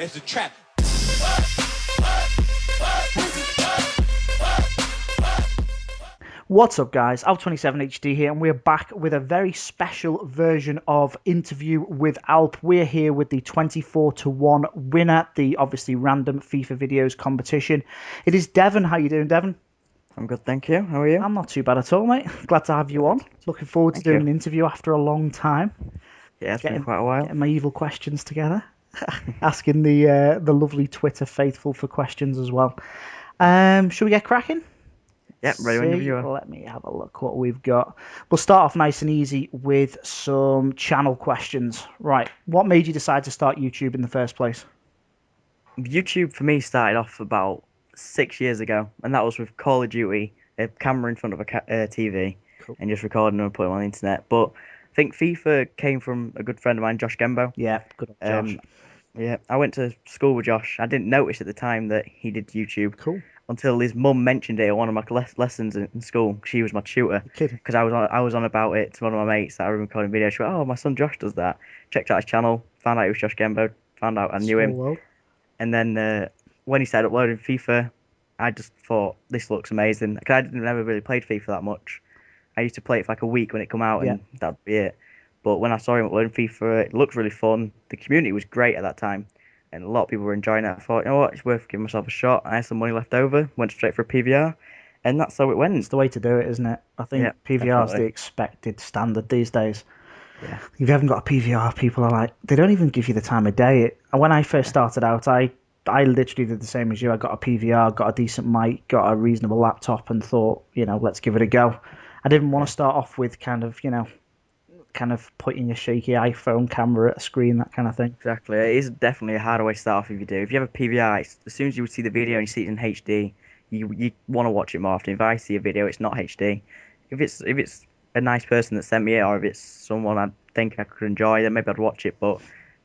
It's a trap. What's up guys, ALP27HD here, and we're back with a very special version of Interview with ALP. We're here with the 24-1 winner, the obviously random FIFA videos competition. It is Devan. How you doing, Devan? I'm good, thank you. How are you? I'm not too bad at all, mate. Glad to have you on. Looking forward to doing an interview after a long time. Yeah, it's been quite a while. Getting my evil questions together. Asking the lovely Twitter faithful for questions as well. Should we get cracking? Yep, ready when you are. Let me have a look what we've got. We'll start off nice and easy with some channel questions. Right, what made you decide to start YouTube in the first place? YouTube for me started off about 6 years ago, and that was with Call of Duty, a camera in front of a TV, Cool. and just recording them and putting them on the internet. But I think FIFA came from a good friend of mine, Josh Gembo. Yeah, good old Josh. Yeah, I went to school with Josh. I didn't notice at the time that he did YouTube. Cool. Until his mum mentioned it at one of my lessons in school. She was my tutor. Because I was on about it to one of my mates that I was recording videos. She went, "Oh, my son Josh does that." Checked out his channel, found out it was Josh Gembo, found out I knew him. World. And then when he started uploading FIFA, I just thought, this looks amazing. Because I never really played FIFA that much. I used to play it for like a week when it come out, and that'd be it. But when I saw him uploading FIFA, it looked really fun. The community was great at that time. And a lot of people were enjoying it. I thought, you know what, it's worth giving myself a shot. I had some money left over, went straight for a PVR, and that's how it went. It's the way to do it, isn't it? I think PVR is the expected standard these days. Yeah. If you haven't got a PVR, people are like, they don't even give you the time of day. When I first started out, I literally did the same as you. I got a PVR, got a decent mic, got a reasonable laptop, and thought, let's give it a go. I didn't want to start off with kind of putting a shaky iPhone camera at a screen, that kind of thing. Exactly. It is definitely a harder way to start off if you do. If you have a PVR, as soon as you see the video and you see it in HD, you want to watch it more often. If I see a video, it's not HD. If it's a nice person that sent me it, or if it's someone I think I could enjoy, then maybe I'd watch it. But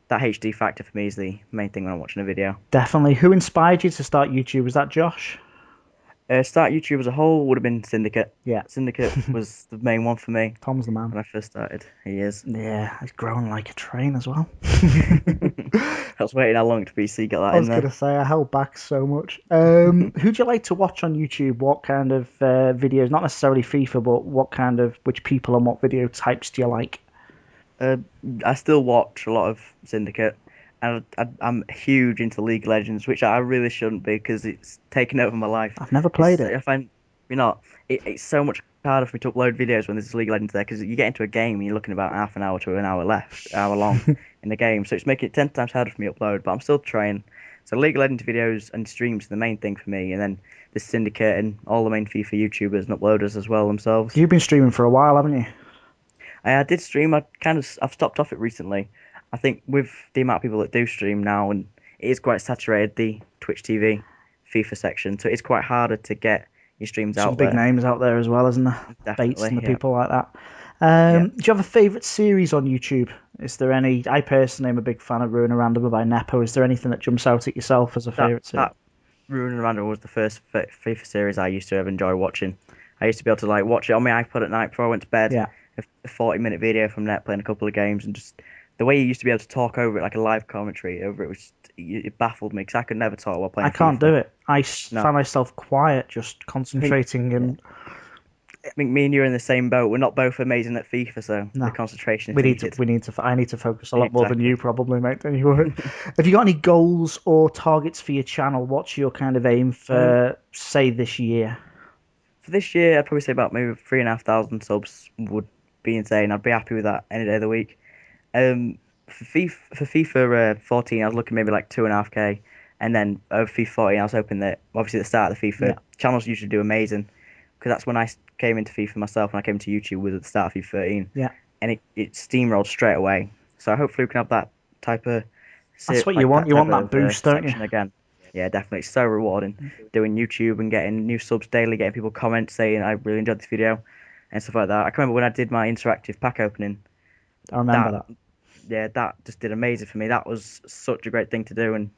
that HD factor for me is the main thing when I'm watching a video. Definitely. Who inspired you to start YouTube? Was that Josh? Start YouTube as a whole would have been Syndicate. Yeah. Syndicate was the main one for me. Tom's the man. When I first started. He is. Yeah, he's growing like a train as well. I was waiting how long to BC got that in there. I was going to say, I held back so much. Who do you like to watch on YouTube? What kind of videos? Not necessarily FIFA, but which people and what video types do you like? I still watch a lot of Syndicate. And I'm huge into League of Legends, which I really shouldn't be because it's taken over my life. I've never played it. I find, it's so much harder for me to upload videos when there's League of Legends there because you get into a game and you're looking about half an hour to an hour long in the game. So it's making it 10 times harder for me to upload, but I'm still trying. So League of Legends videos and streams are the main thing for me, and then the Syndicate and all the main FIFA YouTubers and uploaders as well themselves. You've been streaming for a while, haven't you? I did stream. I've stopped off it recently. I think with the amount of people that do stream now, and it is quite saturated, the Twitch TV FIFA section, so it's quite harder to get your streams out there. Some big names out there as well, isn't there? Definitely, Bates and the people like that. Do you have a favourite series on YouTube? Is there any? I personally am a big fan of Ruin a Random by Nepo. Is there anything that jumps out at yourself as a favourite series? Ruin a Random was the first FIFA series I used to ever enjoy watching. I used to be able to watch it on my iPod at night before I went to bed. Yeah. A 40-minute video from net playing a couple of games, and just the way you used to be able to talk over it like a live commentary over it, it baffled me because I could never talk while playing. I can't do it. I find myself quiet, just concentrating. I think me and you are in the same boat. We're not both amazing at FIFA, so the concentration is needed. I need to focus a lot more than you probably, mate. Don't you worry. Have you got any goals or targets for your channel? What's your kind of aim for, say, this year? For this year, I'd probably say about maybe 3,500 subs would be insane. I'd be happy with that any day of the week. For FIFA 14, I was looking maybe like 2.5k, and then over FIFA 14, I was hoping that obviously at the start of the FIFA channels usually do amazing, because that's when I came into FIFA myself, and I came to YouTube was at the start of FIFA 13. Yeah, and it steamrolled straight away. So hopefully we can have that type of. That's what you want. You want that boost, don't you? Again. Yeah, definitely. It's so rewarding doing YouTube and getting new subs daily, getting people comments saying I really enjoyed this video and stuff like that. I can remember when I did my interactive pack opening. I remember that. Yeah, that just did amazing for me. That was such a great thing to do, and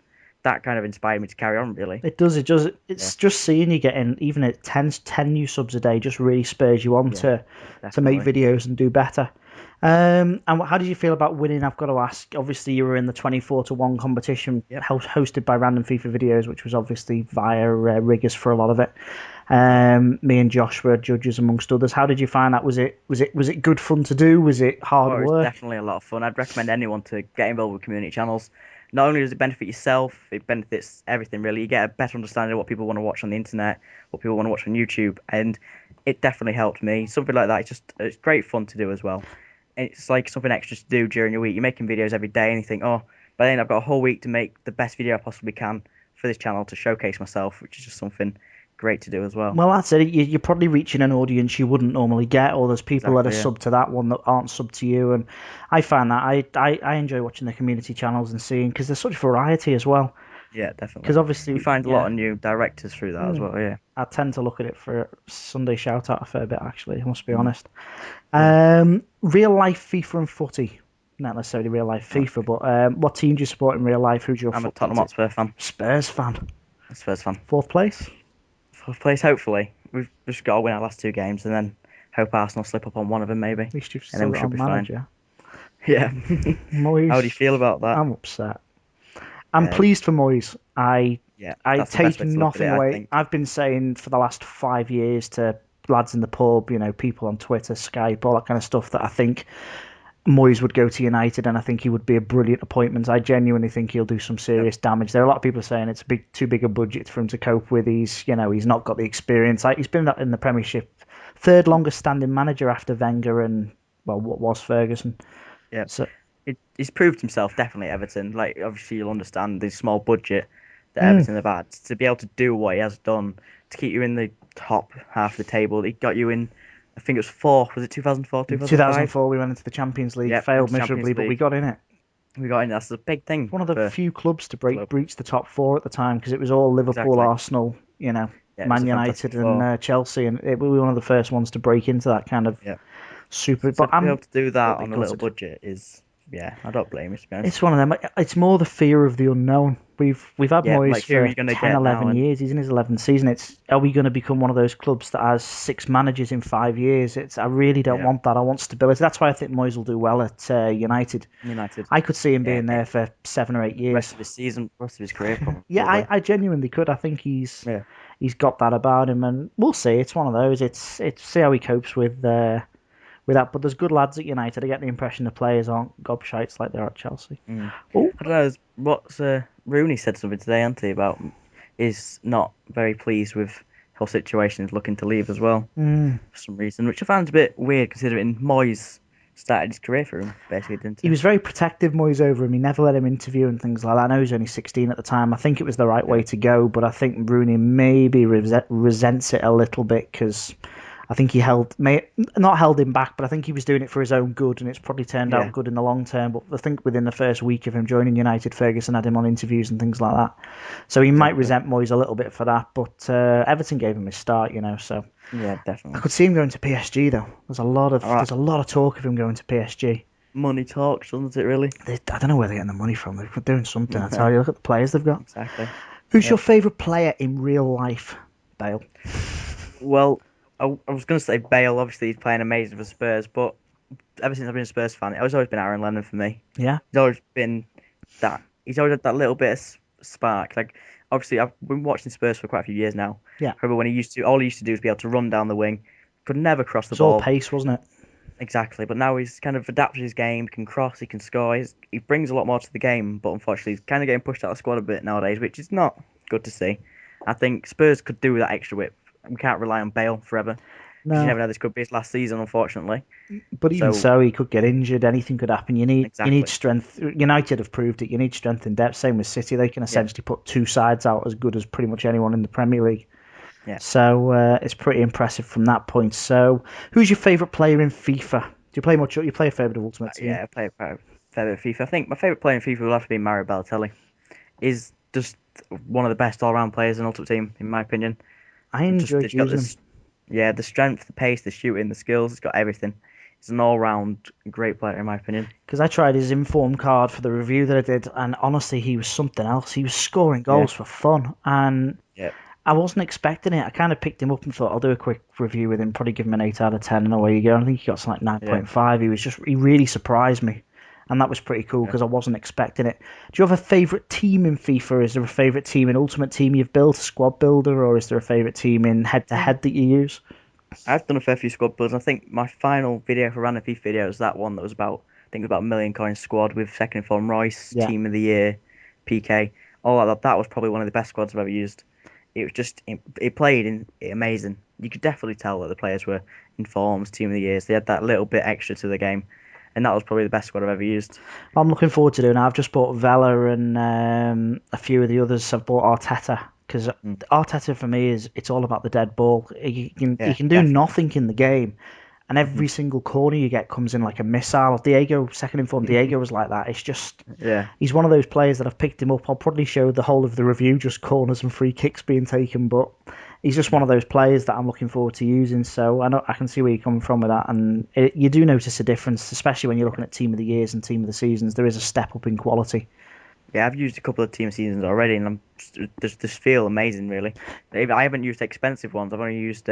that kind of inspired me to carry on, really. It does. It's just seeing you getting, even at 10 new subs a day, just really spurs you on to make videos and do better. And how did you feel about winning? I've got to ask. Obviously, you were in the 24-1 competition Yep. hosted by Random FIFA Videos, which was obviously via Riggers for a lot of it. Me and Josh were judges amongst others. How did you find that? Was it good fun to do? Was it hard Oh, it's work? definitely a lot of fun. I'd recommend anyone to get involved with community channels. Not only does it benefit yourself, it benefits everything really. You get a better understanding of what people want to watch on the internet, what people want to watch on YouTube, and it definitely helped me. Something like that, it's great fun to do as well. And it's like something extra to do during your week. You're making videos every day, and you think, oh, by then I've got a whole week to make the best video I possibly can for this channel to showcase myself, which is just something great to do as well. Well, that's it. You're probably reaching an audience you wouldn't normally get, or there's people that are Exactly, yeah. sub to that one that aren't sub to you. And I find that I enjoy watching the community channels and seeing because there's such variety as well. Yeah, definitely. Because You obviously, find a lot yeah, of new directors through that as well, yeah. I tend to look at it for Sunday shout out a fair bit. Actually, I must be Mm, honest. yeah. Real life FIFA and footy, not necessarily real life FIFA, but what team do you support in real life? Who's your I'm a football Tottenham team? Hotspur fan. Spurs fan. A Spurs fan. Fourth place. Fourth place, hopefully. We've just got to win our last two games and then hope Arsenal slip up on one of them, maybe. At least you've And still then we got a should be fine. manager. Yeah. How do you Moyes. feel about that? I'm upset. I'm Yeah, pleased for Moyes. yeah. I That's the best take way to look at nothing it, I away. think. I've been saying for the last 5 years to lads in the pub, people on Twitter, Skype, all that kind of stuff, that I think Moyes would go to United, and I think he would be a brilliant appointment. I genuinely think he'll do some Yep. serious damage. There are a lot of people saying it's too big a budget for him to cope with. He's not got the experience. He's been in the Premiership, third longest standing manager after Wenger and what was Ferguson. Yeah. So He's proved himself definitely at Everton. Like, obviously, you'll understand the small budget that mm, Everton have had to be able to do what he has done to keep you in the top half of the table. He got you in, I think it was fourth. Was it 2004, 2005? 2004 we went into the Champions League, Yep, failed into miserably, Champions but we League. got in it. We got in. That's a big thing One of the for few clubs to the club. breach the top four at the time because it was all Liverpool, Exactly. Arsenal, Yeah, it was Man a fantastic United, and four. Chelsea, and we were one of the first ones to break into that kind of Yeah. super. So But to be able I'm to do a little that bit on a little gutted. budget is, yeah, I don't blame you, to be honest. It's one of them. It's more the fear of the unknown. We've had Yeah, Moyes like who are for you going to 10, get now? 11 And years. He's in his 11th season. Are we going to become one of those clubs that has 6 managers in 5 years? I really don't yeah, want that. I want stability. That's why I think Moyes will do well at United. United. I could see him Yeah, being there for 7 or 8 years. rest of his season, rest of his career, Yeah, probably. I genuinely could. I think Yeah, he's got that about him, and we'll see. It's one of those. It's see how he copes with that. But there's good lads at United. I get the impression the players aren't gobshites like they are at Chelsea. mm. Oh, I don't know. What's Rooney said something today, Anthony, about is not very pleased with whole situation, is looking to leave as well for some reason, which I found a bit weird considering Moyes started his career for him, basically, didn't he he? was very protective, Moyes, over him. He never let him interview and things like that. I know he was only 16 at the time. I think it was the right Yeah, way to go, but I think Rooney maybe resents it a little bit because I think he not held him back, but I think he was doing it for his own good, and it's probably turned out yeah, good in the long term. But I think within the first week of him joining United, Ferguson had him on interviews and things like that. So he might exactly. resent Moyes a little bit for that, but Everton gave him his start, so Yeah, I definitely. could see him going to PSG though. All right, There's a lot of talk of him going to PSG. money talks, doesn't it? Really? I don't know where they're getting the money from. They're doing something. I tell you, look at the players they've got. Exactly. Who's your Yep. favourite player in real life, Bale? Well, I was going to say Bale. Obviously, he's playing amazing for Spurs, but ever since I've been a Spurs fan, it's always been Aaron Lennon for me. Yeah, He's always been that. He's always had that little bit of spark. Like, obviously, I've been watching Spurs for quite a few years now. yeah. However, when all he used to do was be able to run down the wing, could never cross It the was all ball. pace, wasn't it? Exactly, but now he's kind of adapted his game. He can cross, he can score. He brings a lot more to the game, but unfortunately, he's kind of getting pushed out of the squad a bit nowadays, which is not good to see. I think Spurs could do with that extra whip. We can't rely on Bale forever because you No, never know. This could be his last season, unfortunately. but even So, so, he could get injured. Anything could happen. You need exactly. strength. United have proved it. You need strength in depth. Same with City. They can Yeah, essentially put two sides out as good as pretty much anyone in the Premier League. yeah, So it's pretty impressive from that point. So, who's your favourite player in FIFA? Do you play much? You play a favourite of Ultimate Team? yeah. I play quite a fair bit of FIFA. I think my favorite player in FIFA will have to be Mario Balotelli. He's just one of the best all-round players in Ultimate Team, in my opinion. I Just enjoyed he's got using him this, yeah, the strength, the pace, the shooting, the skills. He's got everything. He's an all-round great player, in my opinion. because I tried his inform card for the review that I did, and honestly, he was something else. He was scoring Yeah, goals for fun, and yeah. I wasn't expecting it. I kind of picked him up and thought I'll do a quick review with him, probably give him an 8 out of 10, and away you go. I think he got something like Yeah, 9.5. He really surprised me, and that was pretty cool yeah. because I wasn't expecting it. Do you have a favourite team in FIFA? Is there a favourite team in Ultimate Team you've built, a squad builder, or is there a favourite team in head to Mm. head that you use? I've done a fair few squad builds. I think my final video for Random FIFA videos, that one that was about, I think it was about a million coin squad with second inform Royce, Yeah. team of the year, PK, all that. That was probably one of the best squads I've ever used. It was just, it played amazing. You could definitely tell that the players were informed, team of the years. They had that little bit extra to the game, and that was probably the best squad I've ever used. I'm looking forward to doing it. I've just bought Vela and a few of the others. I've bought Arteta because Mm. Arteta for me is it's all about the dead ball. He Yeah, can do definitely. nothing in the game, and Hmm. every single corner you get comes in like a missile. Diego, second informed Diego was like that. It's just Yeah, he's one of those players that I've picked him up. I'll probably show the whole of the review, just corners and free kicks being taken, but he's just one of those players that I'm looking forward to using. So I know I can see where you're coming from with that, and you do notice a difference, especially when you're looking at team of the years and team of the seasons. There is a step up in quality. yeah. I've used a couple of team seasons already, and I'm just feel amazing. Really, I haven't used expensive ones. I've only used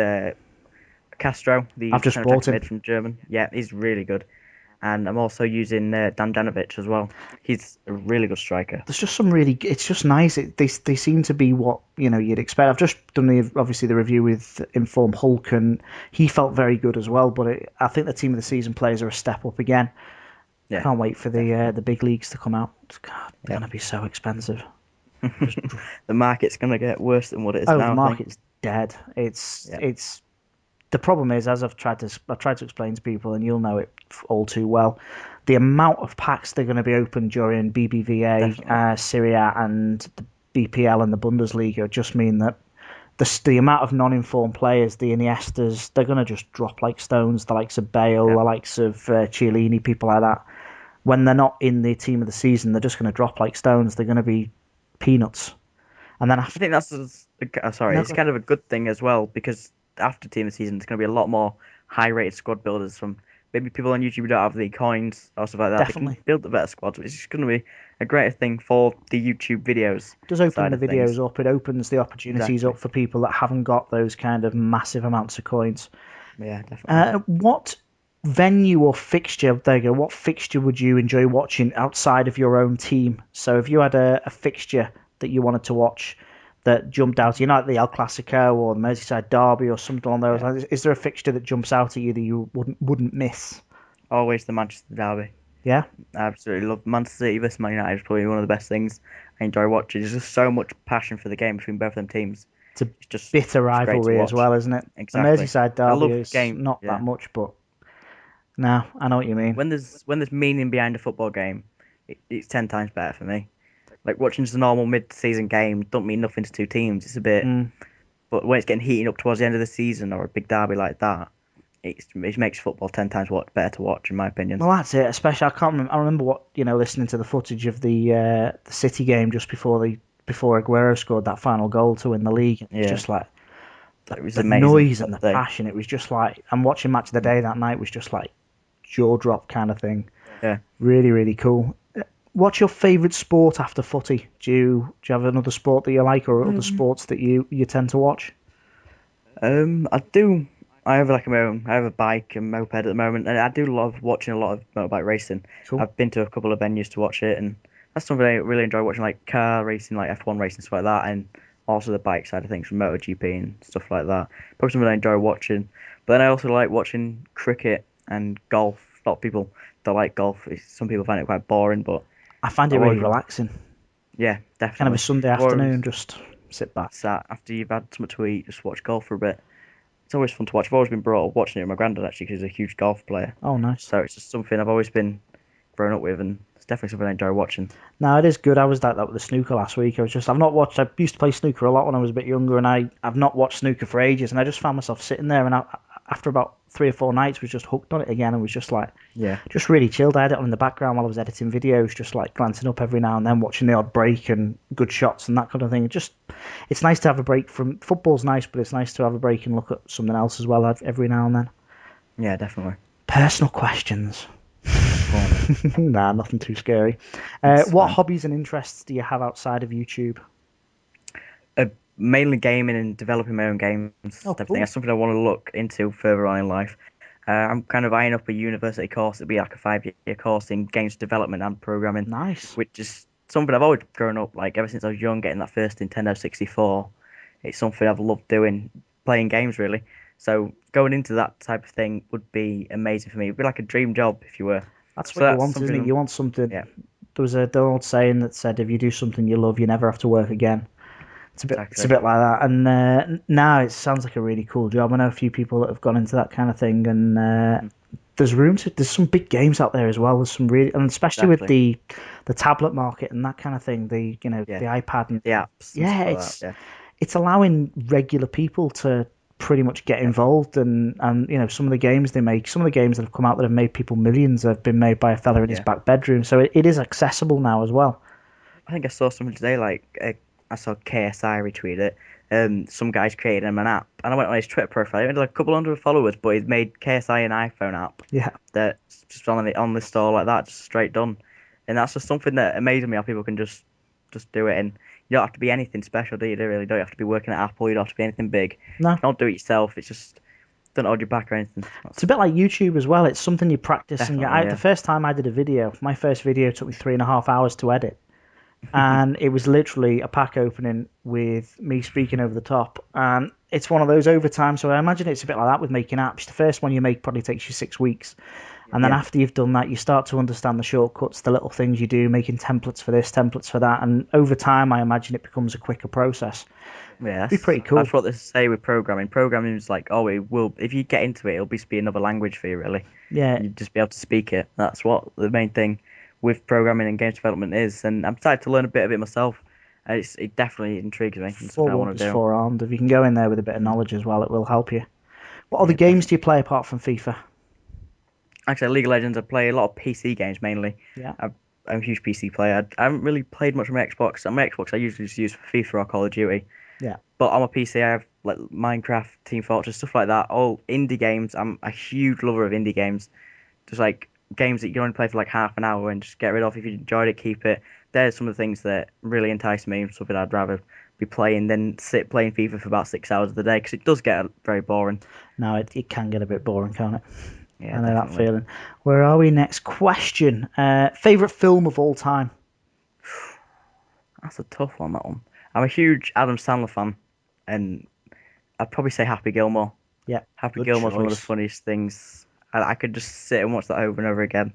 Castro, I've the just centre bought attacking him. mid from German. Yeah, he's really good. And I'm also using Dandanovic as well. He's a really good striker. There's just some really. It's just nice. They seem to be what you'd expect. I've just done obviously the review with Inform Hulk, and he felt very good as well. But I think the team of the season players are a step up again. Yeah, Can't wait for definitely. the big leagues to come out. God, they're Yeah. gonna be so expensive. Just The market's gonna get worse than what it is oh, the now, I think. market's dead. It's Yeah. it's the problem is, as I've tried to explain to people, and you'll know it all too well, the amount of packs they're going to be open during BBVA, Definitely. Syria, and the BPL and the Bundesliga just mean that the amount of non-informed players, the Iniestas, they're going to just drop like stones. The likes of Bale, Yeah. the likes of Chiellini, people like that. When they're not in the team of the season, they're just going to drop like stones. They're going to be peanuts. And then I after, think that's sorry, no, it's kind of a good thing as well because after team of the season, there's going to be a lot more high-rated squad builders from maybe people on YouTube who don't have the coins or stuff like that. They can definitely. build the better squads, which is going to be a greater thing for the YouTube videos Does open side the of things. videos up. It opens the opportunities Exactly. up for people that haven't got those kind of massive amounts of coins. Yeah, definitely. What venue or fixture? There you go. What fixture would you enjoy watching outside of your own team? So if you had a fixture that you wanted to watch that jumped out, like the El Clasico or the Merseyside Derby or something along those Yeah. lines, is there a fixture that jumps out at you that you wouldn't miss? Always the Manchester derby. Yeah, I absolutely love Manchester City versus Man United is probably one of the best things I enjoy watching. There's just so much passion for the game between both of them teams. it's a It's just bitter it's great to rivalry as watch. well, isn't it? The Exactly. Merseyside I Derby love is game. not that Yeah. much, but no, I know what you mean. When there's meaning behind a football game, it's 10 times better for me. Like watching just a normal mid-season game don't mean nothing to two teams. It's a bit, Mm. but when it's getting heating up towards the end of the season or a big derby like that, it makes football 10 times better to watch, in my opinion. Well, that's it. Especially, I can't remember. I remember what listening to the footage of the City game just before Aguero scored that final goal to win the league. And it was Yeah, just like it was the amazing noise and the that day. passion. It was just like I'm watching Match of the Day that night was just like jaw drop kind of thing. Yeah. Really, really cool. What's your favourite sport after footy? Do you have another sport that you like, or other Um, sports that you tend to watch? I do. I have like my own. I have a bike and moped at the moment, and I do love watching a lot of motorbike racing. Cool. I've been to a couple of venues to watch it, and that's something I really enjoy watching, like car racing, like F1 racing, stuff like that, and also the bike side of things from MotoGP and stuff like that. Probably something I enjoy watching. But then I also like watching cricket and golf. A lot of people don't like golf. Some people find it quite boring, but I find it I've really always, relaxing. yeah, Kind of a definitely. Sunday I've always afternoon, just sit back. sat after you've had something to eat, just watch golf for a bit. It's always fun to watch. I've always been brought up watching it with my granddad actually, because he's a huge golf player. Oh, nice. So it's just something I've always been grown up with, and it's definitely something I enjoy watching. No, it is good. I was like that with the snooker last week. I've not watched. I used to play snooker a lot when I was a bit younger, and I've not watched snooker for ages. And I just found myself sitting there, and after about 3 or 4 nights, was just hooked on it again, and was just like, Yeah, just really chilled. I had it on in the background while I was editing videos, just like glancing up every now and then, watching the odd break and good shots and that kind of thing. It's nice to have a break from football's nice, but it's nice to have a break and look at something else as well every now and then. yeah, definitely. Personal questions. Go on. Nah, nothing too scary. It's What fine. hobbies and interests do you have outside of YouTube? mainly gaming and developing my own games. Oh, Everything. cool. That's something I want to look into further on in life. I'm kind of eyeing up a university course. It'd be like a 5-year course in games development and programming, Nice. which is something I've always grown up like ever since I was young, getting that first Nintendo 64. It's something I've loved doing, playing games really. So going into that type of thing would be amazing for me. It'd be like a dream job if you were. That's So what you that's want, isn't it? something. You want something. Yeah, There was the old saying that said, "If you do something you love, you never have to work again." It's a exactly. bit like that. And now it sounds like a really cool job. I know a few people that have gone into that kind of thing, and Mhm. there's some big games out there as well. There's some really, and especially with Exactly. the tablet market and that kind of thing. Yeah, The iPad and the apps and yeah, stuff like that. Yeah, it's allowing regular people to pretty much get yeah, involved, and some of the games they make, some of the games that have come out that have made people millions have been made by a fella in his yeah. back bedroom. So it is accessible now as well. I think I saw something today, like I saw KSI retweet it. Some guy's created him an app, and I went on his Twitter profile. He had like a couple hundred followers, but he's made KSI an iPhone app Yeah. that's just on the store like that, just straight done. And that's just something that amazes me how people can just do it. And you don't have to be anything special, do you? You really don't have to be working at Apple. You don't have to be anything big. No, You can all do it yourself. It's just don't hold you back or anything. it's a That's bit like YouTube as well. It's something you practice and definitely the yeah. first time I did a video, my first video took me 3.5 hours to edit. And it was literally a pack opening with me speaking over the top. And it's one of those overtime. So I imagine it's a bit like that with making apps. The first one you make probably takes you 6 weeks. And then Yeah, after you've done that, you start to understand the shortcuts, the little things you do, making templates for this, templates for that. And over time, I imagine it becomes a quicker process. yeah. Be pretty That's cool. what they say with programming. Programming is like, oh, it will. If you get into it, it'll just be another language for you, really. Yeah. You just be able to speak it. That's what the main thing with programming and games development is. And I'm excited to learn a bit of it myself. It definitely intrigues me and something I Forewarned want is to do. forearmed. If you can go in there with a bit of Mhm. knowledge as well, it will help you. What other Yeah, games do definitely. you play apart from FIFA? Actually, League of Legends, I play a lot of PC games mainly. Yeah. I'm, I'm a huge PC player. I haven't really played much on my Xbox. On my Xbox, I usually just use for FIFA or Call of Duty. Yeah. But on my PC, I have like Minecraft, Team Fortress, stuff like that. All indie games. I'm a huge lover of indie games. Just like games that you can only play for like half an hour and just get rid of. If you enjoyed it, keep it. There's some of the things that really entice me and something I'd rather be playing than sit playing FIFA for about 6 hours of the day because it does get very boring. No, it can get a bit boring, can't it? Yeah, I know that definitely. feeling. Where are we next? Question. Favorite film of all time? That's a tough one, that one. I'm a huge Adam Sandler fan, and I'd probably say Happy Gilmore. Yeah, Happy good Gilmore's one of the choice. funniest things. I could just sit and watch that over and over again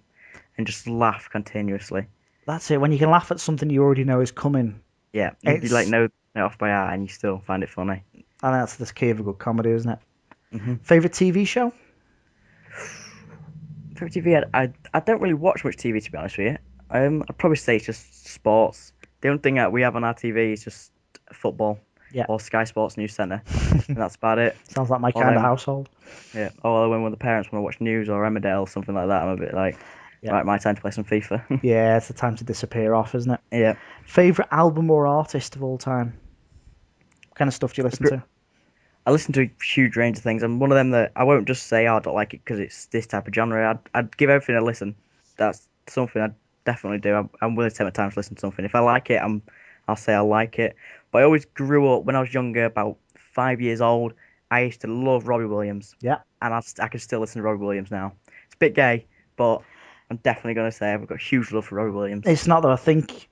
and just laugh continuously. That's it. When you can laugh at something you already know is coming, Yeah, you like it's know it off by heart and you still find it funny. I think that's the key of a good comedy, isn't it? Hmm. Favorite TV show? For TV, I don't really watch much TV to be honest with you. I'd probably say it's just sports. The only thing that we have on our TV is just football Yeah, or Sky Sports News Centre, and that's about it. sounds like my Or kind of then, household. yeah, or when the parents want to watch news or Emmerdale or something like that, I'm a bit like, Yeah, right, my time to play some FIFA. yeah, it's the time to disappear off, isn't it? Yeah. Favorite album or artist of all time? What kind of stuff do you listen to? I listen to a huge range of things. I'm one of them that I won't just say, oh, I don't like it because it's this type of genre. I'd give everything a listen. That's something I definitely do. I'm willing to take my time to listen to something. If I like it, I'll say I like it. But I always grew up when I was younger, about 5 years old. I used to love Robbie Williams, Yeah, and I can still listen to Robbie Williams now. It's a bit gay, but I'm definitely gonna say I've got a huge love for Robbie Williams. it's not that I think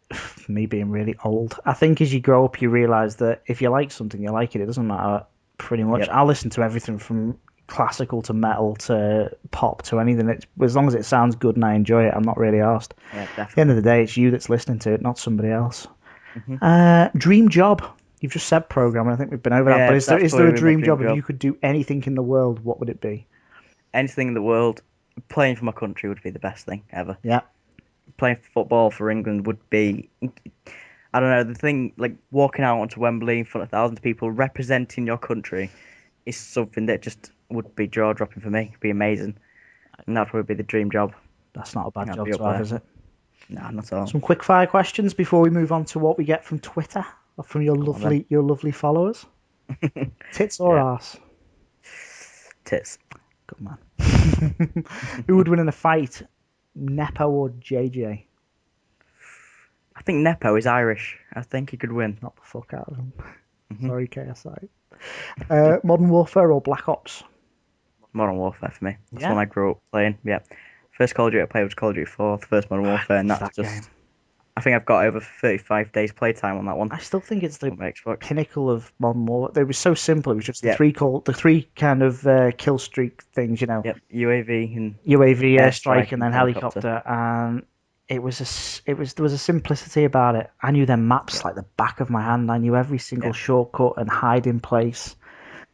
me being really old. I think as you grow up, you realise that if you like something, you like it. It doesn't matter pretty much. Yep. I'll listen to everything from classical to metal to pop to anything. It's as long as it sounds good and I enjoy it, I'm not really asked. Yeah, At the end of definitely. the day, it's you that's listening to it, not somebody else. Hmm. Dream job. You've just said programming. I think we've been over that. But Yeah, is there that's is there probably a my dream dream job? If job. you could do anything in the world, what would it be? Anything in the world, playing for my country would be the best thing ever. Yeah, Playing football for England would be, I don't know, the thing like walking out onto Wembley in front of thousands of people representing your country is something that just would be jaw dropping for me. It'd be amazing, and that'd probably be the dream job. that's not a bad I'd job be to up have, there. is it? Nah, not at all. Some quick fire questions before we move on to what we get from Twitter or from Go on then. your lovely followers. Tits or Yeah, ass? tits. Good man. Who would win in a fight, Nepo or JJ? I think Nepo is Irish. I think he could win. Not the fuck out of him. Sorry, KSI. Modern Warfare or Black Ops? Modern Warfare for me. That's Yeah. one I grew up playing. Yeah. First Call of Duty I played was Call of Duty 4, the first Modern Warfare, and Love that's that game. just. I think I've got over 35 days playtime on that one I still think it's the on my Xbox. pinnacle of Modern Warfare. It was so simple. It was just Yeah. the three kind of kill streak things, Yep. UAV and UAV airstrike airstrike and and then helicopter. helicopter, and there was a simplicity about it. I knew their maps Yeah. like the back of my hand. I knew every single Yeah. shortcut and hide in place.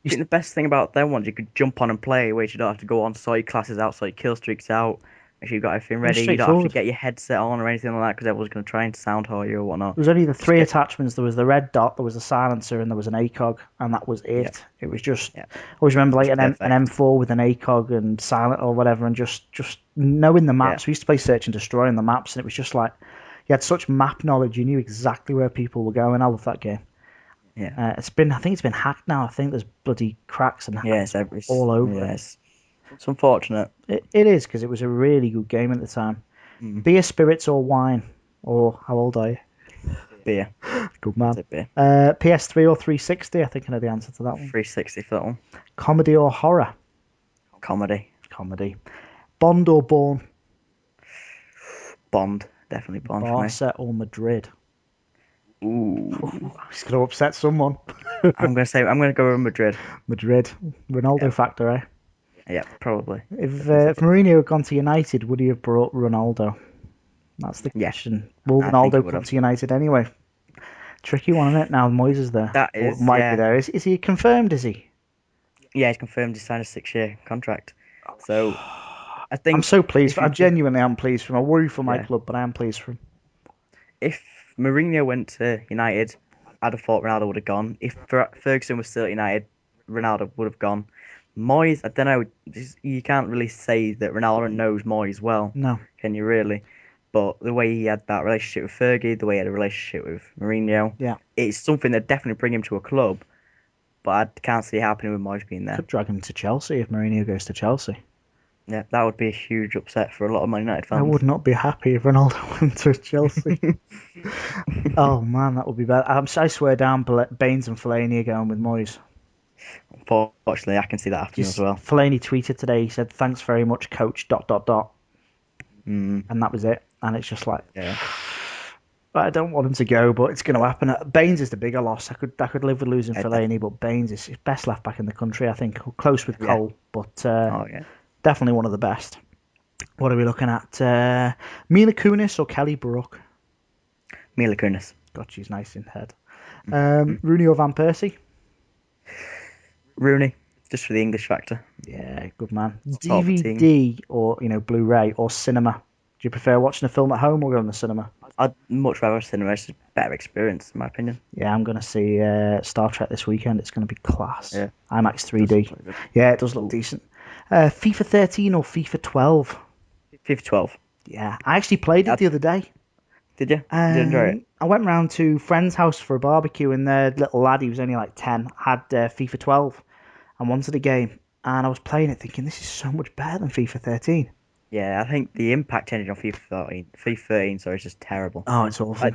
I think the best thing about them ones you could jump on and play, where you don't have to go on, sort your classes out, sort your kill streaks out. Make sure you got everything It was ready. You don't have to straightforward. get your headset on or anything like that because everyone's going to try and sound whore you or whatnot. There was only the Just three get attachments. There was the red dot, there was a silencer, and there was an ACOG, and that was yeah, it. It was just. yeah, I always remember like it's an perfect. M4 with an ACOG and silent or whatever, and just knowing the Yeah, maps. We used to play Search and Destroy in the maps, and it was just like you had such map knowledge. You knew exactly where people were going. I love that game. yeah, I think it's been hacked now. I think there's bloody cracks and yeah. hacks all over it. It's unfortunate. It is because it was a really good game at the time. Mm, Beer, spirits, or wine? Or how old are you? beer, Good I'd man. say beer. PS3 or 360? I think I know the answer to that one. 360 for that one. Comedy or horror? Comedy. Comedy. Bond or Bourne? Bond, definitely Bond for me. Barca or Madrid? Ooh, He's going to upset someone. I'm gonna go with Madrid. Madrid. Ronaldo Yeah, factor, eh? yeah, probably. Definitely say If Mourinho had gone to United, would he have brought Ronaldo? That's the yeah. question. Will I think it Ronaldo would come have. to United anyway? Tricky one, isn't it? Now Moyes is there. That Or is, might be yeah, there. Is he confirmed, is he? yeah. He's confirmed he signed a 6-year contract. So I I'm think so pleased. if you I just genuinely am pleased for him. I worry for my yeah, club, but I am pleased for him. if Mourinho went to United, I'd have thought Ronaldo would have gone. If Ferguson was still at United, Ronaldo would have gone. Moyes, I don't know. You can't really say that Ronaldo knows Moyes well, No. can you really? But the way he had that relationship with Fergie, the way he had a relationship with Mourinho, Yeah. it's something that definitely bring him to a club. But I can't see it happening with Moyes being there. Could drag him to Chelsea if Mourinho goes to Chelsea. Yeah, that would be a huge upset for a lot of Man United I fans. would not be happy if Ronaldo went to Chelsea. Oh man, that would be bad. I swear down, Baines and Fellaini are going with Moyes. Unfortunately, I can see that happening as Just well. Fellaini tweeted today. He said, "Thanks very much, coach." Dot dot dot, Mm, and that was it. And it's just like yeah, I don't want him to go, but it's going to happen. Baines is the bigger loss. I could live with losing yeah, Fellaini, but Baines is best left back in the country. I think close with yeah. Cole, but Oh yeah. definitely one of the best. What are we looking at? Mila Kunis or Kelly Brook? Mila Kunis. God, she's nice in head. Mm. Rooney or Van Persie? Rooney, just for the English factor. Yeah, good man. Part of the team. DVD or Blu-ray or cinema? Do you prefer watching a film at home or going to the cinema? I'd much rather cinema. It's a better experience, in my opinion. Yeah, I'm going to see Star Trek this weekend. It's going to be class. Yeah, IMAX does look 3D. really good. Yeah, it does look Ooh. decent. FIFA 13 or FIFA 12? FIFA 12. Yeah, I actually played it Yeah, the other day. did you? Did you enjoy it? I went round to a friend's house for a barbecue, and their little lad, he was only like 10, had FIFA 12 and wanted a game. And I was playing it thinking, this is so much better than FIFA 13. Yeah, I think the impact engine on FIFA 13, sorry, is just terrible. Oh, it's awful.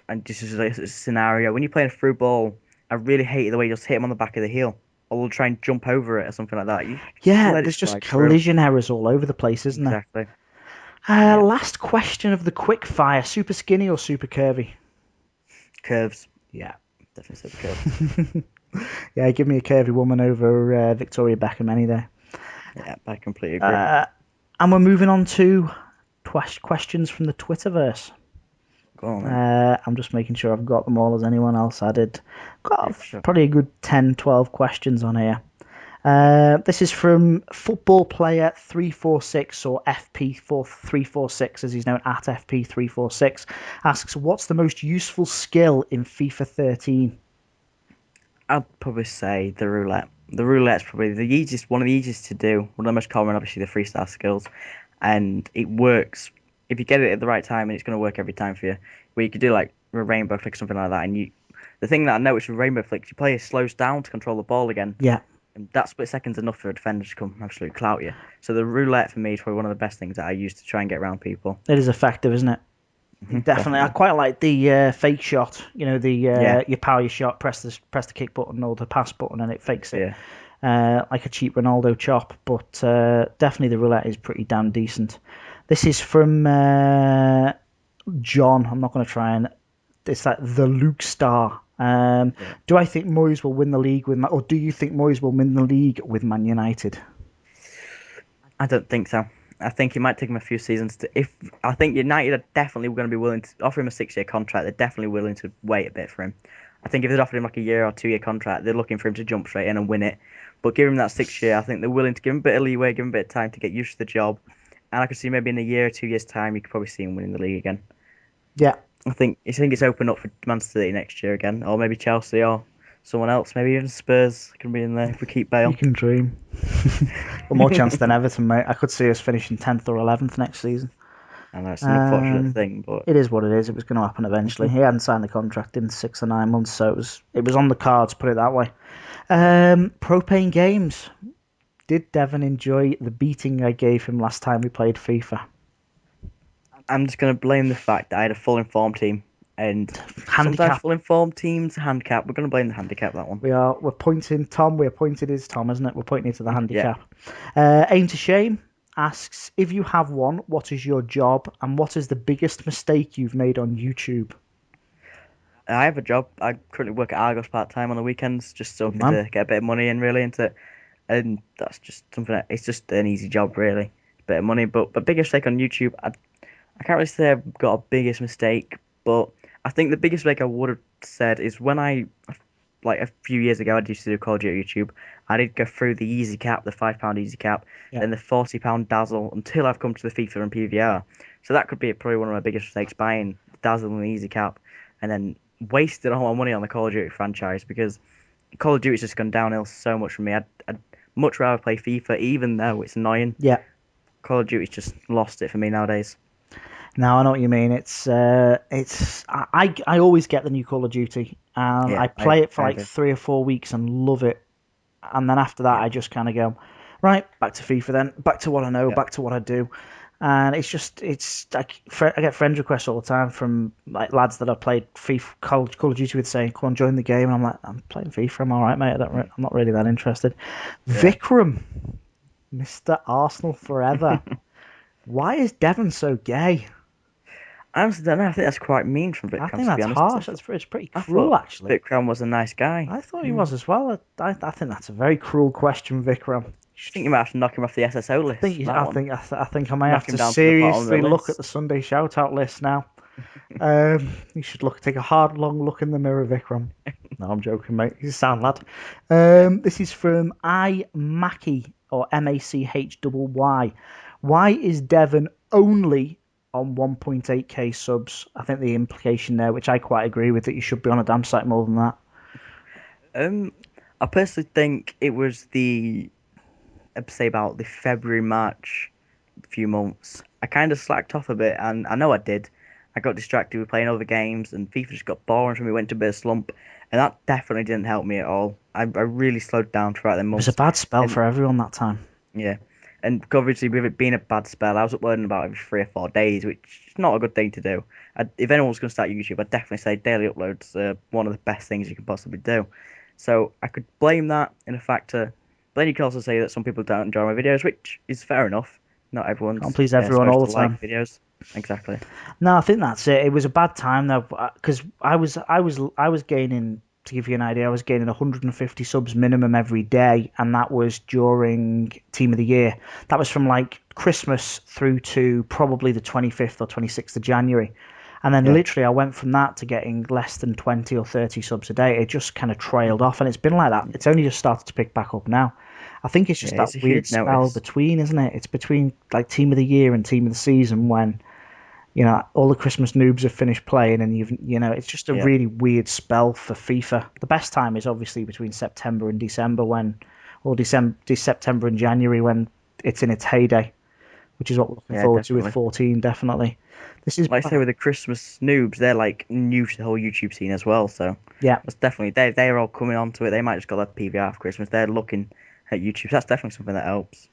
And this is like a scenario when you're playing a through ball. I really hate the way you just hit him on the back of the heel, or will try and jump over it or something like that. You just Yeah, let it there's just slide through. collision errors all over the place, isn't there? Exactly. Yeah. Last question of the quick fire: super skinny or super curvy? Curves. Yeah. Definitely said curves. Yeah, give me a curvy woman over Victoria Beckham any day. Yeah, I completely agree. And we're moving on to questions from the Twitterverse. Go on then. I'm just making sure I've got them all as anyone else added. Yeah, Got for sure. probably a good 10, 12 questions on here. This is from football player 346 or FP346 as he's known at FP346. Asks, what's the most useful skill in FIFA 13? I'd probably say the roulette. The roulette's probably one of the easiest to do. One of the most common, obviously, the freestyle skills, and it works if you get it at the right time, and it's going to work every time for you. Where you could do like a rainbow flick or something like that, and the thing that I noticed with rainbow flicks, your player slows down to control the ball again, Yeah, and that split second's enough for a defender to come absolutely clout you. So the roulette for me is probably one of the best things that I use to try and get around people. it is effective, isn't it? Definitely. I quite like the fake shot. You know, the Yeah, you power your shot, press the kick button or the pass button, and it fakes it. yeah. Like a cheap Ronaldo chop. But definitely the roulette is pretty damn decent. This is from John. I'm not going to try and. It's like the Luke Star. Yeah. Do I think Moyes will win the league with or do you think Moyes will win the league with Man United? I don't think so. I think it might take him a few seasons to. If I think United are definitely going to be willing to offer him a 6-year contract, they're definitely willing to wait a bit for him. I think if they'd offered him like a year or 2-year contract, they're looking for him to jump straight in and win it. But give him that 6 year, I think they're willing to give him a bit of leeway, give him a bit of time to get used to the job. And I could see maybe in a year or 2 years' time, you could probably see him winning the league again. Yeah, I think it's open up for Manchester City next year again, or maybe Chelsea or someone else. Maybe even Spurs can be in there if we keep you Bale. can dream. Got more chance than Everton, mate. I could see us finishing 10th or 11th next season. I know it's an unfortunate Um, thing, but it is what it is. It was going to happen eventually. He hadn't signed the contract in 6 or 9 months, so it was on the cards. Put it that way. Propane Games. Did Devon enjoy the beating I gave him last time we played FIFA? I'm just going to blame the fact that I had a full informed team, and sometimes Handicap. full informed teams handicap. We're going to blame the handicap that one. We're pointing Tom. We're pointed is Tom, isn't it? We're pointing to the Yeah, handicap. Aim to Shame asks, if you have one, what is your job and what is the biggest mistake you've made on YouTube? I have a job. I currently work at Argos part time on the weekends, just Good something man. to get a bit of money in really into, and that's just something. It's just an easy job really, a bit of money. But biggest mistake on YouTube, I can't really say I've got a biggest mistake, but I think the biggest mistake I would have said is when like a few years ago, I used to do Call of Duty YouTube. I did go through the easy cap, the £5 easy cap, Yeah. then the £40 dazzle until I've come to the FIFA and PVR. So that could be probably one of my biggest mistakes, buying the dazzle and the easy cap, and then wasting all my money on the Call of Duty franchise because Call of Duty's just gone downhill so much for me. I'd much rather play FIFA, even though it's annoying. Yeah. Call of Duty's just lost it for me nowadays. Now I know what you mean. I always get the new Call of Duty and Yeah, I I play it for I like do. 3 or 4 weeks and love it. And then after that, Yeah, I just kind of go, right, back to FIFA then, back to what I know, yeah, back to what I do. And it's like I get friend requests all the time from like lads that I've played FIFA, Call of Duty with saying, "Come on, join the game." And I'm like, "I'm playing FIFA. I'm all right, mate. I'm not really that interested." yeah. Vikram, Mr. Arsenal forever. Why is Devon so gay? I honestly don't know. I think that's quite mean from I Vikram, think to be that's honest. harsh. It's pretty I cruel, thought actually. Vikram was a nice guy. I thought he Mm. was as well. I think that's a very cruel question, Vikram. I think you might have to knock him off the SSO list for that one. I think I might have Knock him to down to the bottom of the seriously look at list. the Sunday shout out list now. You should take a hard, long look in the mirror, Vikram. No, I'm joking, mate. He's a sound lad. Yeah. This is from I Mackie or Machyy. Why is Devon only on 1.8k subs? I think the implication there, which I quite agree with, that you should be on a damn sight more than that. Um, I personally think it was I'd say about the February, March few months. I kind of slacked off a bit, and I know I did. I got distracted with playing other games, and FIFA just got boring for me, went to a bit of slump, and that definitely didn't help me at all. I really slowed down throughout the It was a months. bad spell And for everyone that time. yeah, and obviously with it being a bad spell, I was uploading about every 3 or 4 days, which is not a good thing to do. If anyone's going to start YouTube, I'd definitely say daily uploads are one of the best things you can possibly do. So I could blame that in a factor. But then you can also say that some people don't enjoy my videos, which is fair enough. Not Can't everyone's please everyone supposed all to the like time. videos. Exactly. No, I think that's it. It was a bad time though, because I was gaining. To give you an idea, I was gaining 150 subs minimum every day, and that was during Team of the Year. That was from like Christmas through to probably the 25th or 26th of January. And then Yeah. literally I went from that to getting less than 20 or 30 subs a day. It just kind of trailed off, and it's been like that. It's only just started to pick back up now. I think it's Yeah, just that it's a weird huge spell notice. between, isn't it? It's between like Team of the Year and Team of the Season when all the Christmas noobs have finished playing, and it's just a Yeah. really weird spell for FIFA. The best time is obviously between September and December or September and January when it's in its heyday, which is what we're looking Yeah, forward to with definitely. 14, definitely. This is, Like I say with the Christmas noobs, they're like new to the whole YouTube scene as well. So yeah, that's definitely they're all coming onto it. They might just got their PVR for Christmas. They're looking at YouTube. That's definitely something that helps.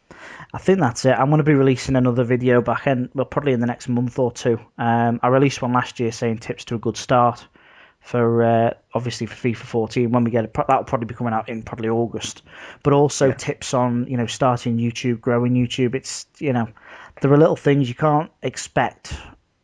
I think that's it. I'm going to be releasing another video probably in the next month or two. I released one last year saying tips to a good start for obviously for FIFA 14 when we get it. That'll probably be coming out in probably August. But also Yeah. tips on starting YouTube, growing YouTube. It's there are little things you can't expect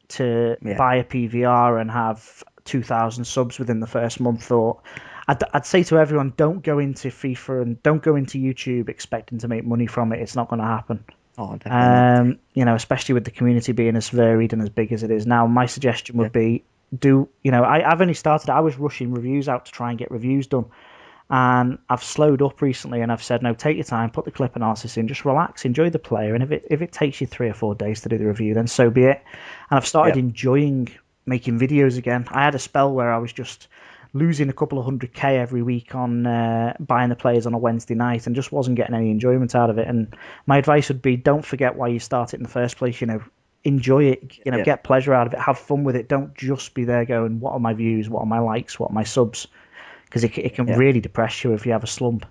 to Yeah. buy a PVR and have 2,000 subs within the first month. Or I'd say to everyone, don't go into FIFA and don't go into YouTube expecting to make money from it. It's not going to happen. Oh, definitely not. Especially with the community being as varied and as big as it is now. My suggestion Yeah. would be I've only started. I was rushing reviews out to try and get reviews done, and I've slowed up recently. And I've said, no, take your time, put the clip analysis in, just relax, enjoy the player. And if it takes you 3 or 4 days to do the review, then so be it. And I've started Yeah. enjoying making videos again. I had a spell where I was just losing a couple of 100k every week on buying the players on a Wednesday night and just wasn't getting any enjoyment out of it. And my advice would be, don't forget why you started in the first place. Enjoy it, Yeah. get pleasure out of it, have fun with it. Don't just be there going, what are my views, what are my likes, what are my subs? Because it can Yeah. really depress you if you have a slump.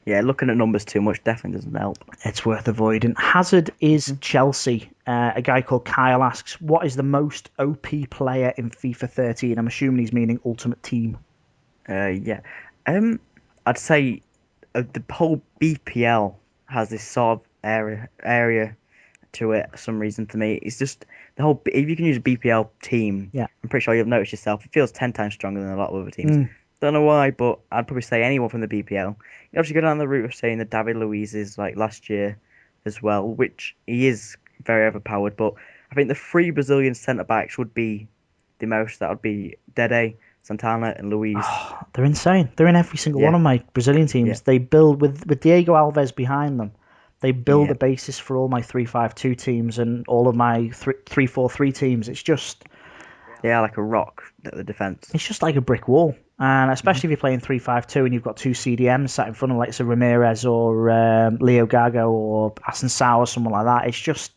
Yeah. Looking at numbers too much definitely doesn't help. It's worth avoiding. Hazard is Mhm. Chelsea. A guy called Kyle asks, what is the most OP player in FIFA 13? I'm assuming he's meaning Ultimate Team. Yeah. I'd say the whole BPL has this sort of area to it for some reason to me. It's just the whole. If you can use a BPL team, Yeah. I'm pretty sure you'll notice yourself. It feels 10 times stronger than a lot of other teams. Mm. Don't know why, but I'd probably say anyone from the BPL. You obviously go down the route of saying that David Luiz is like last year as well, which he is very overpowered. But I think the three Brazilian centre backs would be the most. That would be Dede, Santana, and Luiz. Oh, they're insane. They're in every single one Yeah, of my Brazilian yeah, teams. They build with Diego Alves behind them. They build yeah. the basis for all my 3-5-2 teams and all of my 3-4-3 teams. They are like a rock at the defence. It's just like a brick wall. And Hmm. especially if you're playing 3-5-2 and you've got two CDMs sat in front of like so Ramirez or Leo Gago or Asensao or someone like that.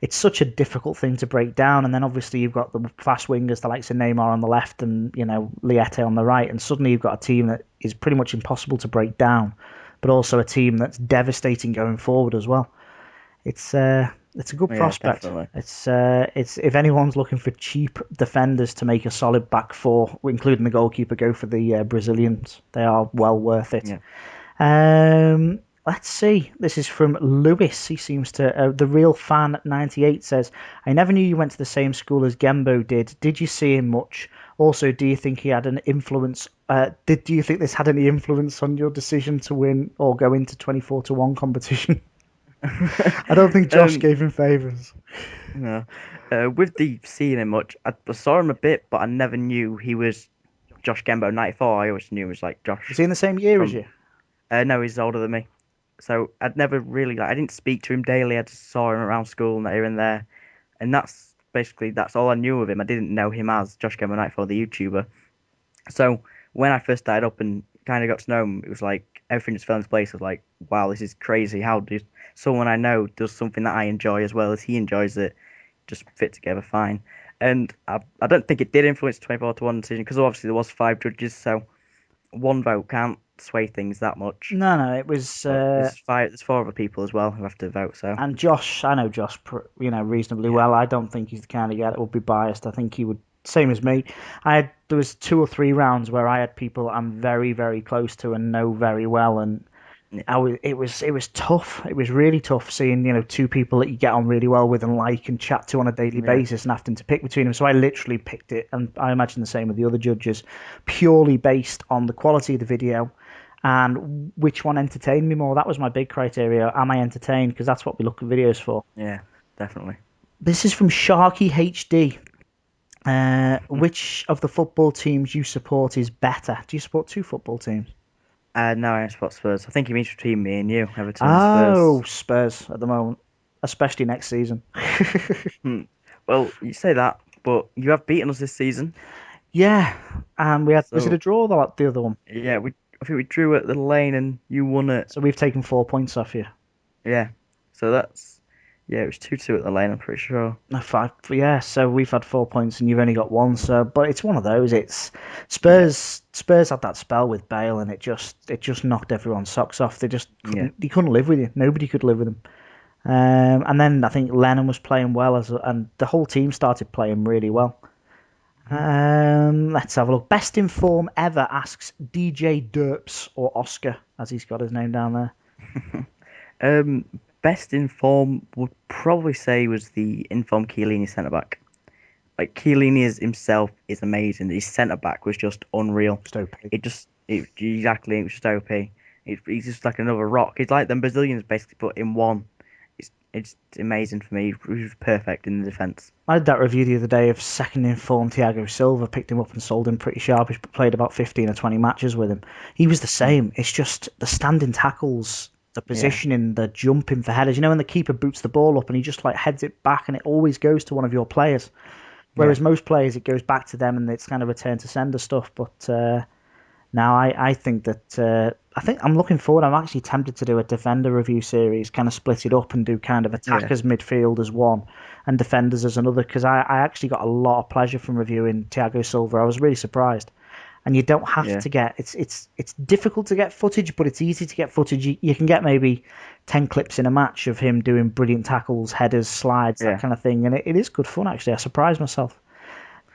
It's such a difficult thing to break down. And then obviously you've got the fast wingers, the likes of Neymar on the left and Liete on the right, and suddenly you've got a team that is pretty much impossible to break down, but also a team that's devastating going forward as well. It's a good Yeah, prospect. definitely. It's if anyone's looking for cheap defenders to make a solid back four, including the goalkeeper, go for the Brazilians. They are well worth it. Yeah. Let's see. This is from Lewis. He seems to the real fan 98 says, "I never knew you went to the same school as Gembo did. Did you see him much? Also, do you think he had an influence? Do you think this had any influence on your decision to win or go into 24-1 competition?" I don't think Josh um, gave him favours. no. With the seeing him much, I saw him a bit, but I never knew he was Josh Gembo 94. I always knew he was like Was Josh he in the same year as from. you? No, he's older than me. So I'd never really I didn't speak to him daily. I just saw him around school and here and there, and that's all I knew of him. I didn't know him as Josh Gembo 94, the YouTuber. So when I first started up and kind of got to know him, it was like everything just fell into place. I was like, wow, this is crazy. How does someone I know does something that I enjoy as well as he enjoys it just fit together fine? And I don't think it did influence the 24-1 decision because obviously there was five judges, so one vote can't sway things that much. No, it was. But there's four other people as well who have to vote. So And Josh, I know Josh, reasonably yeah, well. I don't think he's the kind of guy that would be biased. I think he would, same as me. There was 2 or 3 rounds where I had people I'm very, very close to and know very well, and yeah, it was tough. It was really tough seeing two people that you get on really well with and like and chat to on a daily yeah. basis and having to pick between them. So I literally picked it, and I imagine the same with the other judges, purely based on the quality of the video and which one entertained me more. That was my big criteria. Am I entertained? Because that's what we look at videos for. Yeah, definitely. This is from Sharky HD. Which of the football teams you support is better? Do you support two football teams? No, I support Spurs. I think he means between me and you, Everton and Oh, Spurs. Spurs at the moment, especially next season. Hmm. Well, you say that, but you have beaten us this season. Yeah, and was it a So draw the other one? yeah, I think we drew at the Lane and you won it. So we've taken 4 points off you. Yeah. So Yeah, it was 2-2 at the lane, I'm pretty sure. No, 5. Yeah, so we've had 4 points and you've only got one. So, but it's one of those. It's Yeah, Spurs. Spurs had that spell with Bale, and it just knocked everyone's socks off. They just yeah. couldn't live with you. Nobody could live with them. And then I think Lennon was playing well and the whole team started playing really well. Let's have a look. Best in form ever asks DJ Derps or Oscar, as he's got his name down there. Um, Best in form would probably say was the informed Chiellini centre back. Like Chiellini is himself is amazing. His centre back was just unreal. Just OP. It was just OP. He's just like another rock. He's like them Brazilians basically put in one. It's amazing for me. He was perfect in the defence. I had that review the other day of second in form Thiago Silva. Picked him up and sold him pretty sharpish, but played about 15 or 20 matches with him. He was the same. It's just the standing tackles, the Yeah, positioning, the jumping for headers. You know when the keeper boots the ball up and he just like heads it back and it always goes to one of your players. yeah, Whereas most players, it goes back to them and it's kind of return to sender stuff. But now I think that I think I'm looking forward. I'm actually tempted to do a defender review series, kind of split it up and do kind of yeah, attackers, midfield as one, and defenders as another. Because I actually got a lot of pleasure from reviewing Thiago Silva. I was really surprised. And you don't have yeah, to get it's difficult to get footage, but it's easy to get footage. You can get maybe 10 clips in a match of him doing brilliant tackles, headers, slides, that yeah. kind of thing, and it is good fun actually. I surprised myself.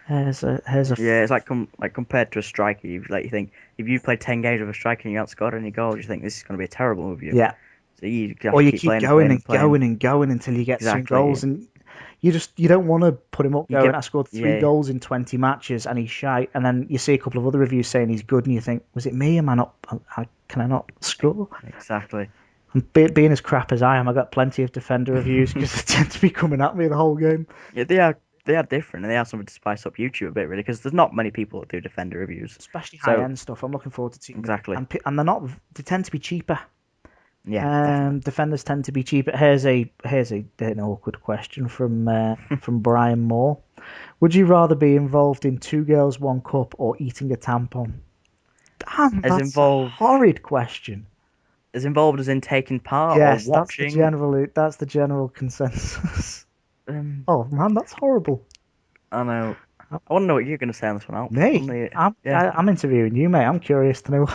Here's a Yeah, it's like compared to a striker, you think if you play 10 games with a striker and you haven't scored any goals, you think this is going to be a terrible review. yeah. So you have Or to you keep keep playing and going playing and and playing. going and going until you get some Exactly. goals, and you don't want to put him up You going, get I scored three yeah, goals in 20 matches and he's shite, and then you see a couple of other reviews saying he's good, and you think, was it me? Am I not? Can I not score? exactly. And being as crap as I am, I got plenty of defender reviews because they tend to be coming at me the whole game, Yeah, they are different and they are something to spice up YouTube a bit really because there's not many people that do defender reviews. especially high So end stuff. I'm looking forward to seeing them, exactly. and they're not. They tend to be cheaper. Yeah, definitely. Defenders tend to be cheaper. Here's an awkward question from Brian Moore. Would you rather be involved in Two Girls, One Cup or eating a tampon? Damn, As that's a involved horrid question. as involved as in taking part or Yes, that's the watching. general consensus. Um, Oh man, that's horrible. I know. I want to know what you're going to say on this one, Alp. Me, Yeah. I'm interviewing you, mate. I'm curious to know.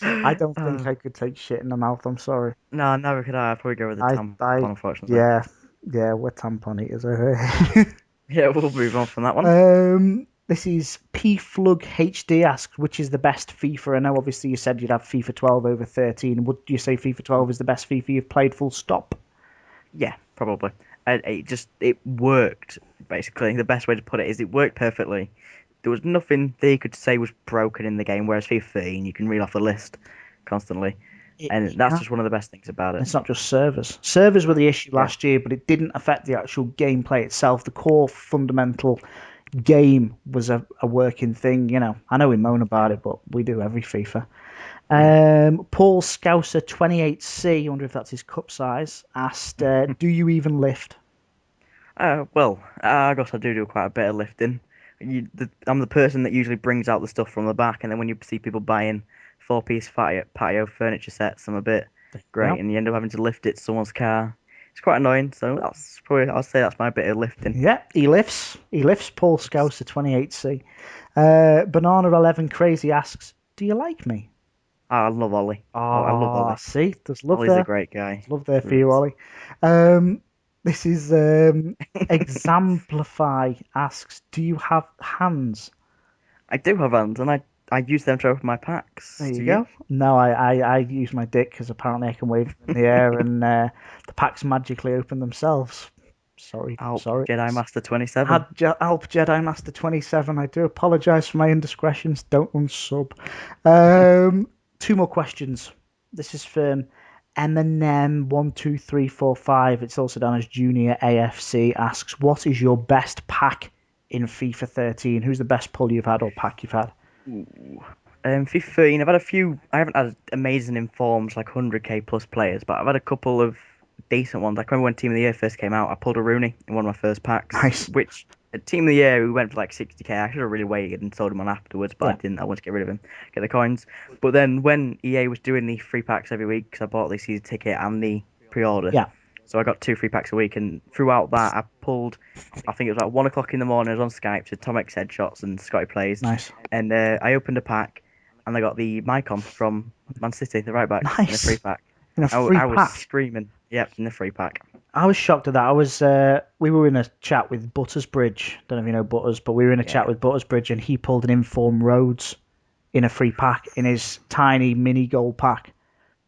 I don't think uh, I could take shit in the mouth. I'm sorry. no, never could I. I'd probably go with the tampon, I, unfortunately. yeah, yeah, we're tampon eaters. Okay. Yeah, we'll move on from that one. This is P Flug HD asks, which is the best FIFA? I know, obviously, you said you'd have FIFA 12 over 13. Would you say FIFA 12 is the best FIFA you've played? Full stop. Yeah, probably. It worked basically. The best way to put it is it worked perfectly. There was nothing they could say was broken in the game, whereas FIFA 13 you can read off the list constantly, You and that's can't. just one of the best things about it. It's not just servers. Servers were the issue Yeah, last year, but it didn't affect the actual gameplay itself. The core fundamental game was a working thing. I know we moan yeah, about it, but we do every FIFA. yeah. Paul Scouser 28C, I wonder if that's his cup size, asked, do you even lift? Well, I guess I do quite a bit of lifting. I'm the person that usually brings out the stuff from the back, and then when you see people buying four-piece patio furniture sets, I'm a bit Yeah. great, and you end up having to lift it to someone's car. It's quite annoying, so I'll say that's my bit of lifting. Yeah, he lifts. He lifts Paul Scouser 28C. Banana 11 Crazy asks, do you like me? I love Ollie. I love Ah, Ollie. see, there's love Ollie's a there. great guy. There's love there for There you, is. Ollie. This is Exemplify asks, do you have hands? I do have hands, and I use them to open my There packs. you Do you? go. No, I use my dick because apparently I can wave them in the air and the packs magically open themselves. Sorry, Alp sorry. Jedi Master 27. Alp Jedi Master 27. I do apologise for my indiscretions. Don't unsub. Two more questions. This is from Eminem12345. It's also known as Junior AFC. Asks, what is your best pack in FIFA 13? Who's the best pull you've had or pack you've had? Ooh. FIFA 13, I've had a few. I haven't had amazing informs like 100k plus players, but I've had a couple of decent ones. I can remember when Team of the Year first came out, I pulled a Rooney in one of my first packs, Nice. which at Team of the Year we went for like 60k. I should have really waited and sold him on afterwards, but I Yeah. didn't. I wanted to get rid of him, get the coins. But then when EA was doing the free packs every week, because I bought the season ticket and the pre-order, Yeah. So I got 2 free packs a week, and throughout that, I pulled. I think it was like 1 o'clock in the morning. I was on Skype to Tom X Headshots and Scotty Plays, Nice. and I opened a pack, and I got the Mycom from Man City, the right back, in a free Nice. pack. In a free I was pack. screaming. Yep, in the free pack. I was shocked at that. We were in a chat with Buttersbridge. Don't know if you know Butters, but we were in a chat with Buttersbridge, and he pulled an Inform Rhodes in a free pack in his tiny mini gold pack.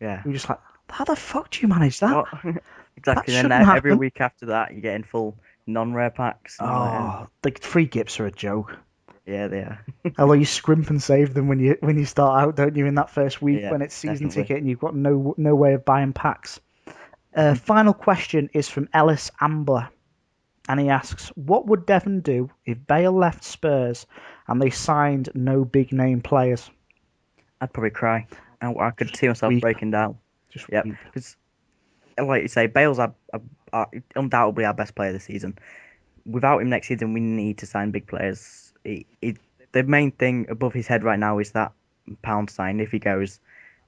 Yeah. We were just like, how the fuck do you manage that? What? Exactly. That And shouldn't then every happen. week after that, you're getting full non-rare packs. And Oh, the free gifts are a joke. yeah, they are. Although you scrimp and save them when you start out, don't you? In that first week Yeah, when it's season definitely. ticket and you've got no way of buying packs. Final question is from Ellis Ambler, and he asks, "What would Devon do if Bale left Spurs and they signed no big name players?" I'd probably cry. I could Just see myself weep. breaking down. Just Yep. weep. Because, like you say, Bale's undoubtedly our best player this season. Without him next season, we need to sign big players. The main thing above his head right now is that pound sign. If he goes,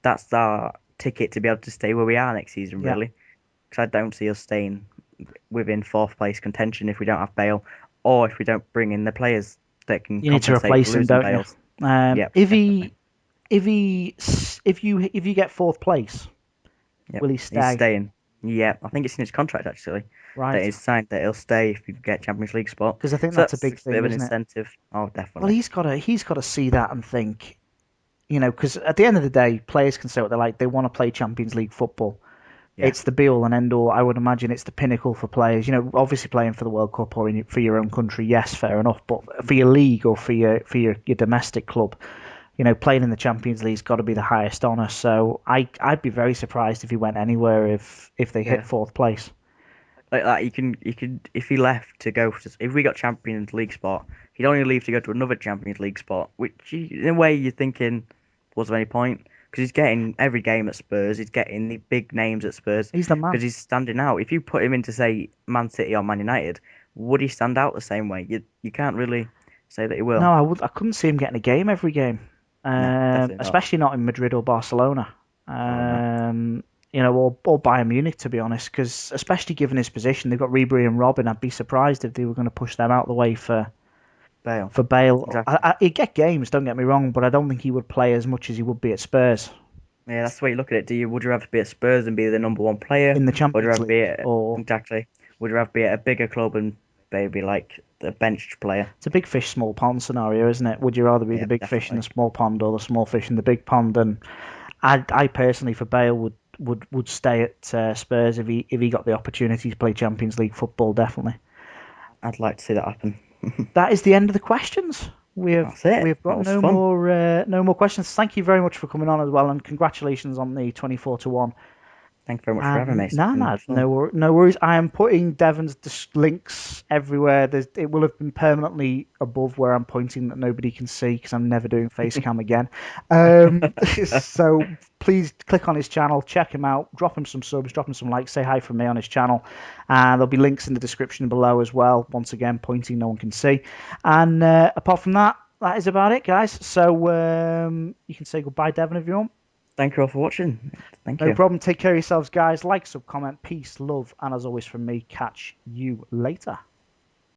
that's our ticket to be able to stay where we are next season, Yeah. really. Because I don't see us staying within fourth place contention if we don't have Bale, or if we don't bring in the players that can You need to compensate for replace him, losing don't you? Bales. Yep, If definitely. you get fourth place, Yep, will he he's stay? staying. Yeah, I think it's in his contract actually that Right. he's signed that he'll stay if we get Champions League spot. Because I think So that's a that's big a bit thing, of an isn't it? incentive. Oh, Well, definitely. he's got to see that and think, because at the end of the day, players can say what they like. They want to play Champions League football. Yeah, It's the be all and end all. I would imagine it's the pinnacle for players. Obviously playing for the World Cup or for your own country, yes, fair enough. But for your league or for your domestic club, playing in the Champions League's got to be the highest honour. So I'd be very surprised if he went anywhere if they hit yeah. fourth place. Like that, you can if he left to go if we got Champions League spot, he'd only leave to go to another Champions League spot, which in a way you're thinking was there any point? Because he's getting every game at Spurs, he's getting the big names at Spurs He's the man. because he's standing out. If you put him into say Man City or Man United, would he stand out the same way? You can't really say that he will. No, I couldn't see him getting a game every game, No, definitely not. especially not in Madrid or Barcelona, Oh no. or Bayern Munich, to be honest. Because especially given his position, they've got Ribery and Robin. I'd be surprised if they were going to push them out the way Bale. for Bale. Exactly. He'd get games, don't get me wrong, but I don't think he would play as much as he would be at Spurs Yeah, that's the way you look at it. Would you rather be at Spurs and be the number one player, in the or would you Champions rather be League. at Or exactly? Would you rather be at a bigger club and maybe like the benched player? it's a big fish, small pond scenario, isn't it? Would you rather be the Yeah, big fish in the definitely. small pond or the small fish in the big pond? And I personally, for Bale, would stay at Spurs if he got the opportunity to play Champions League football. Definitely. I'd like to see that happen. That is the end of the questions. We have That's it. we have got That was fun. no more questions. Thank you very much for coming on as well, and congratulations on the 24-1. Thank you very much for having me. And It's been fun. no worries. I am putting Devon's links everywhere. It will have been permanently above where I'm pointing that nobody can see because I'm never doing face cam again. So please click on his channel, check him out, drop him some subs, drop him some likes, say hi from me on his channel. And there'll be links in the description below as well. Once again, pointing no one can see. And apart from that, that is about it, guys. So you can say goodbye, Devon, if you want. Thank you all for watching. Thank No you. problem. Take care of yourselves, guys. Like, sub, comment, peace, love, and as always from me, catch you later.